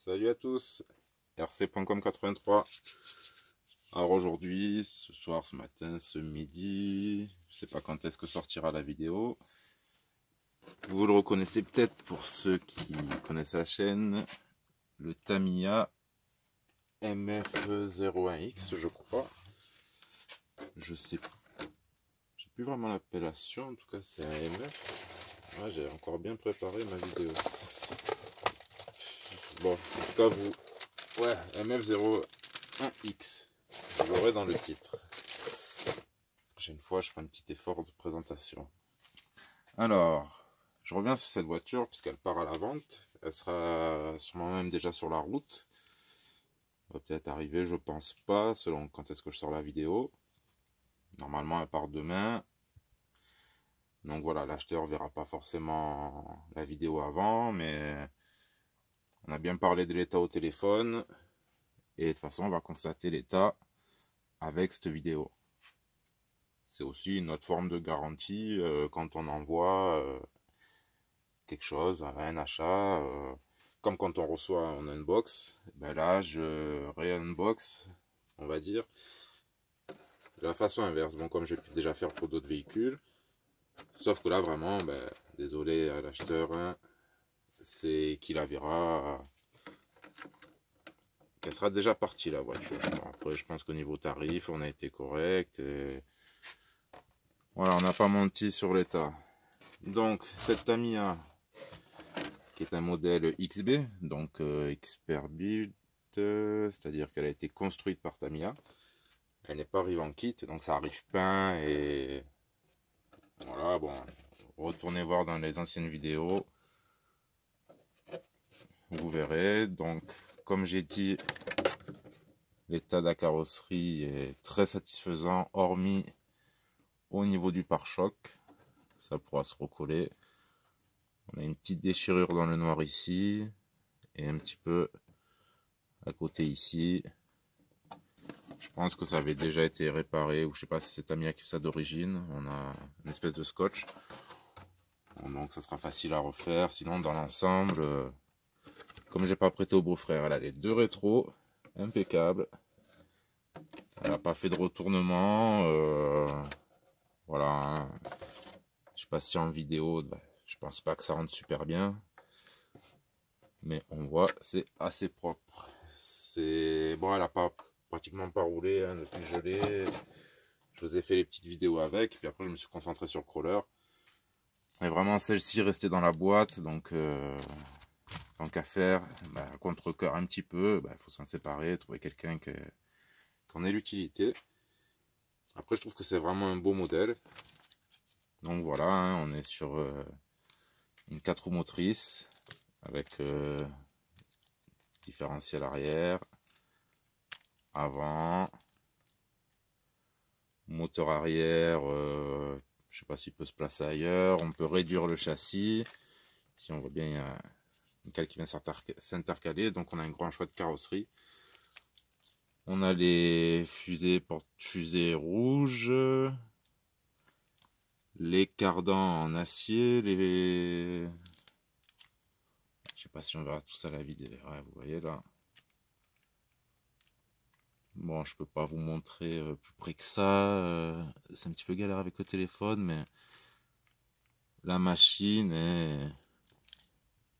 Salut à tous, rc.com 83. Alors aujourd'hui, ce soir, ce matin, ce midi, je sais pas quand est-ce que sortira la vidéo. Vous le reconnaissez peut-être pour ceux qui connaissent la chaîne, le Tamiya MF01X, je crois. Je sais plus vraiment l'appellation, en tout cas c'est un MF. Ouais, j'ai encore bien préparé ma vidéo. Bon, en tout cas vous... Ouais, MF01X. Vous l'aurez dans le titre. La prochaine fois, je ferai un petit effort de présentation. Alors, je reviens sur cette voiture puisqu'elle part à la vente. Elle sera sûrement même déjà sur la route. Elle va peut-être arriver, je pense pas, selon quand est-ce que je sors la vidéo. Normalement, elle part demain. Donc voilà, l'acheteur verra pas forcément la vidéo avant, mais on a bien parlé de l'état au téléphone. Et de toute façon, on va constater l'état avec cette vidéo. C'est aussi une autre forme de garantie quand on envoie quelque chose, un achat, comme quand on reçoit un unbox. Ben là, je ré-unbox, on va dire, de la façon inverse. Bon, comme j'ai pu déjà faire pour d'autres véhicules, sauf que là, vraiment, ben, désolé à l'acheteur, hein, c'est qu'il la verra, qu'elle sera déjà partie la voiture. Bon, après, je pense qu'au niveau tarif, on a été correct. Et... voilà, on n'a pas menti sur l'état. Donc, cette Tamiya, qui est un modèle XB, donc Expert Build, c'est-à-dire qu'elle a été construite par Tamiya. Elle n'est pas arrivée en kit, donc ça arrive peint et voilà, bon, retournez voir dans les anciennes vidéos, vous verrez. Donc, comme j'ai dit, l'état de la carrosserie est très satisfaisant, hormis au niveau du pare-choc, ça pourra se recoller. On a une petite déchirure dans le noir ici, et un petit peu à côté ici. Je pense que ça avait déjà été réparé, ou je sais pas si c'est Tamiya qui fait ça d'origine. On a une espèce de scotch, donc ça sera facile à refaire. Sinon, dans l'ensemble, comme j'ai pas prêté au beau-frère, elle a les deux rétros, impeccable. Elle n'a pas fait de retournement, voilà. Hein. Je sais pas si en vidéo, je pense pas que ça rentre super bien, mais on voit, c'est assez propre. C'est bon, elle a pas pratiquement pas roulé hein, depuis que je l'ai. Je vous ai fait les petites vidéos avec, puis après je me suis concentré sur le crawler. Et vraiment celle-ci restait dans la boîte, donc tant qu'à faire, contre-cœur un petit peu, il faut s'en séparer, trouver quelqu'un qui en ait l'utilité. Après je trouve que c'est vraiment un beau modèle. Donc voilà, hein, on est sur une 4 roues motrices, avec différentiel arrière, avant, moteur arrière, je sais pas s'il peut se placer ailleurs. On peut réduire le châssis. Si on voit bien, il y a une cale qui vient s'intercaler. Donc on a un grand choix de carrosserie. On a les fusées, porte-fusées rouges. Les cardans en acier. Je sais pas si on verra tout ça à la vidéo. Ouais, vous voyez là. Bon, je peux pas vous montrer plus près que ça. C'est un petit peu galère avec le téléphone, mais la machine est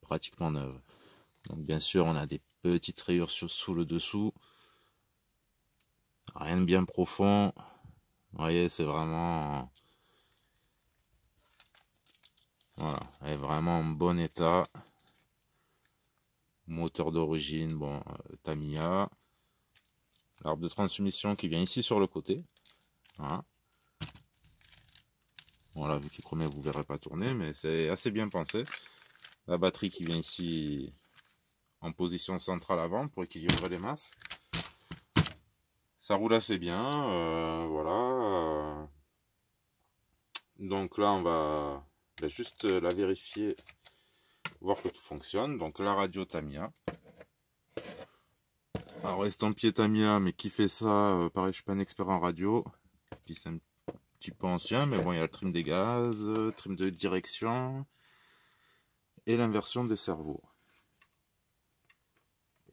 pratiquement neuve. Donc bien sûr, on a des petites rayures sous le dessous. Rien de bien profond. Vous voyez, c'est vraiment... voilà, elle est vraiment en bon état. Moteur d'origine, bon, Tamiya. L'arbre de transmission qui vient ici sur le côté. Voilà. Voilà, vu qu'il promet, vous ne verrez pas tourner, mais c'est assez bien pensé. La batterie qui vient ici en position centrale avant pour équilibrer les masses. Ça roule assez bien, voilà. Donc là, on va juste la vérifier, voir que tout fonctionne. Donc la radio Tamiya. Alors estampillé Tamiya, mais qui fait ça? Pareil, je suis pas un expert en radio. Puis c'est un petit peu ancien, mais bon, il y a le trim des gaz, trim de direction et l'inversion des cerveaux.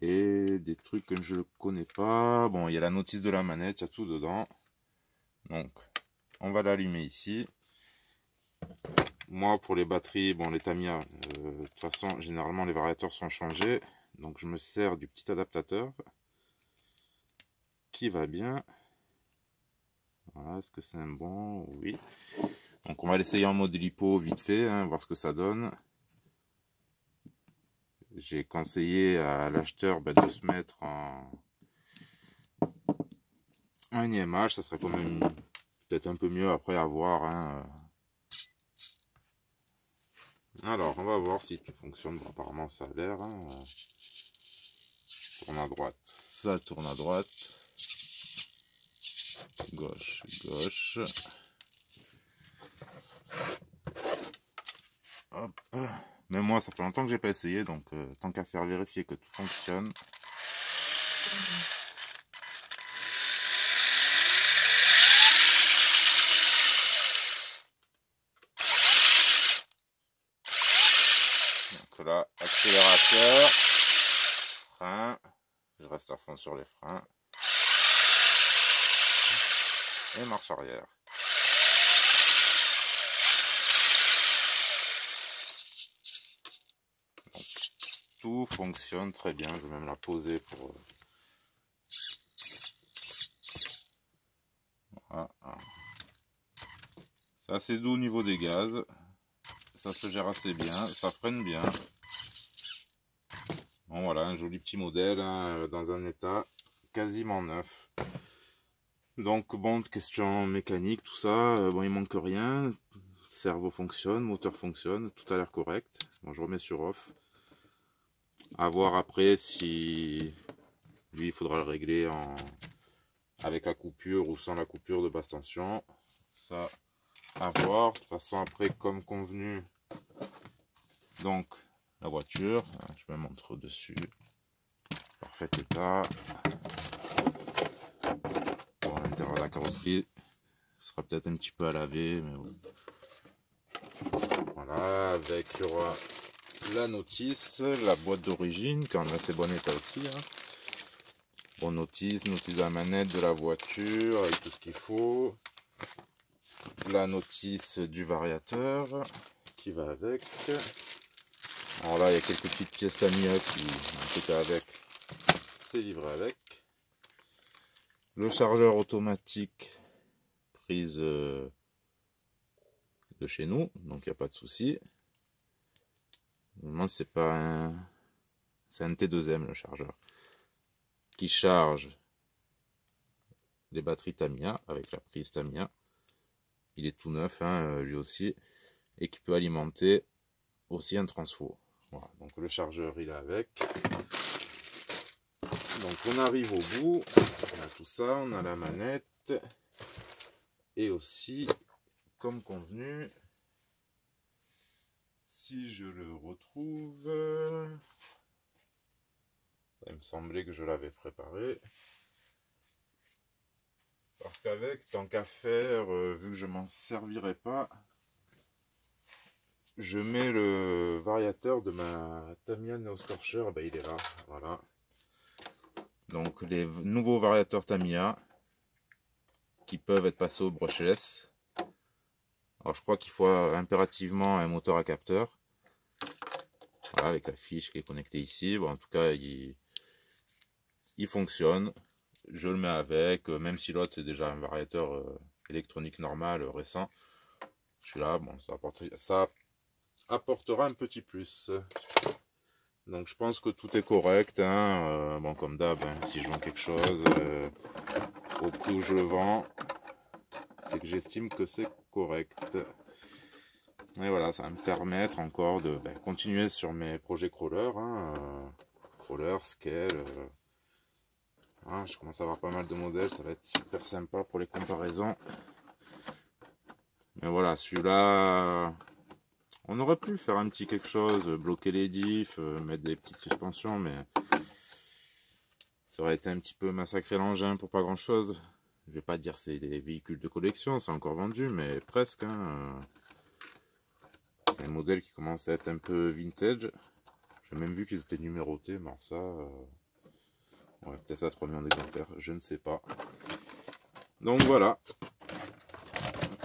Et des trucs que je ne connais pas. Bon, il y a la notice de la manette, il y a tout dedans. Donc, on va l'allumer ici. Moi, pour les batteries, bon, les Tamiya, de toute façon, généralement, les variateurs sont changés. Donc, je me sers du petit adaptateur qui va bien. Voilà, est-ce que c'est un bon? Oui. Donc, on va l'essayer en mode lipo vite fait, hein, voir ce que ça donne. J'ai conseillé à l'acheteur de se mettre en IMH, ça serait quand même peut-être un peu mieux après à voir. Hein. Alors, on va voir si tout fonctionne. Bon, apparemment, ça a l'air. Hein. Tourne à droite. Ça tourne à droite. Gauche, gauche. Hop. Mais moi, ça fait longtemps que j'ai pas essayé, donc tant qu'à faire vérifier que tout fonctionne. Donc là, accélérateur, frein. Je reste à fond sur les freins. Et marche arrière. Donc, tout fonctionne très bien. Je vais même la poser pour... Voilà. C'est assez doux au niveau des gaz. Ça se gère assez bien. Ça freine bien. Bon, voilà, un joli petit modèle hein, dans un état quasiment neuf. Donc, bon, question mécanique, tout ça. Bon, il manque rien. Cerveau fonctionne, moteur fonctionne. Tout a l'air correct. Bon, je remets sur off. À voir après si lui il faudra le régler avec la coupure ou sans la coupure de basse tension. Ça à voir. De toute façon après comme convenu, donc la voiture, je me montre dessus, parfait état. Bon, l'intérieur de la carrosserie sera peut-être un petit peu à laver, mais bon. Voilà, avec il y aura la notice, la boîte d'origine qui est en assez bon état aussi. Hein. Bon, notice de la manette de la voiture avec tout ce qu'il faut. La notice du variateur qui va avec. Alors là, il y a quelques petites pièces Tamiya qui étaient avec. C'est livré avec. Le chargeur automatique prise de chez nous, donc il n'y a pas de souci. Normalement, c'est pas un... C'est un T2M le chargeur qui charge les batteries Tamiya avec la prise Tamiya. Il est tout neuf, hein, lui aussi, et qui peut alimenter aussi un transfo. Voilà, donc le chargeur il est avec. Donc on arrive au bout, on a tout ça, on a la manette, et aussi, comme convenu, si je le retrouve, il me semblait que je l'avais préparé. Parce qu'avec, tant qu'à faire, vu que je m'en servirai pas, je mets le variateur de ma Tamiya Neo Scorcher, ben, il est là, voilà. Donc les nouveaux variateurs Tamiya qui peuvent être passés au brushless. Alors je crois qu'il faut impérativement un moteur à capteur. Voilà, avec la fiche qui est connectée ici. Bon, en tout cas, il fonctionne. Je le mets avec, même si l'autre c'est déjà un variateur électronique normal récent. Celui-là, bon, ça apportera un petit plus. Donc je pense que tout est correct. Hein. Bon, comme d'hab, hein, si je vends quelque chose au prix où je le vends, c'est que j'estime que c'est correct. Et voilà, ça va me permettre encore de continuer sur mes projets crawler. Hein, crawler, scale. Hein, je commence à avoir pas mal de modèles, ça va être super sympa pour les comparaisons. Mais voilà, celui-là, on aurait pu faire un petit quelque chose, bloquer les diffs, mettre des petites suspensions, mais ça aurait été un petit peu massacrer l'engin pour pas grand chose. Je vais pas dire que c'est des véhicules de collection, c'est encore vendu, mais presque. Hein. C'est un modèle qui commence à être un peu vintage. J'ai même vu qu'ils étaient numérotés, mais alors ça, Ouais, peut-être à 3 millions d'exemplaires, je ne sais pas. Donc voilà.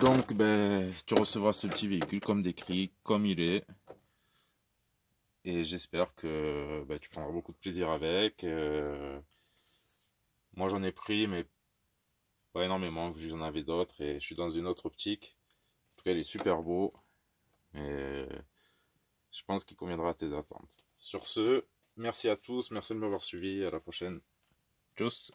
Donc ben, tu recevras ce petit véhicule comme décrit, comme il est. Et j'espère que ben, tu prendras beaucoup de plaisir avec. Moi j'en ai pris, mais pas énormément, vu que j'en avais d'autres. Et je suis dans une autre optique. En tout cas, il est super beau. Et je pense qu'il conviendra à tes attentes. Sur ce, merci à tous. Merci de m'avoir suivi. À la prochaine. Tchuss.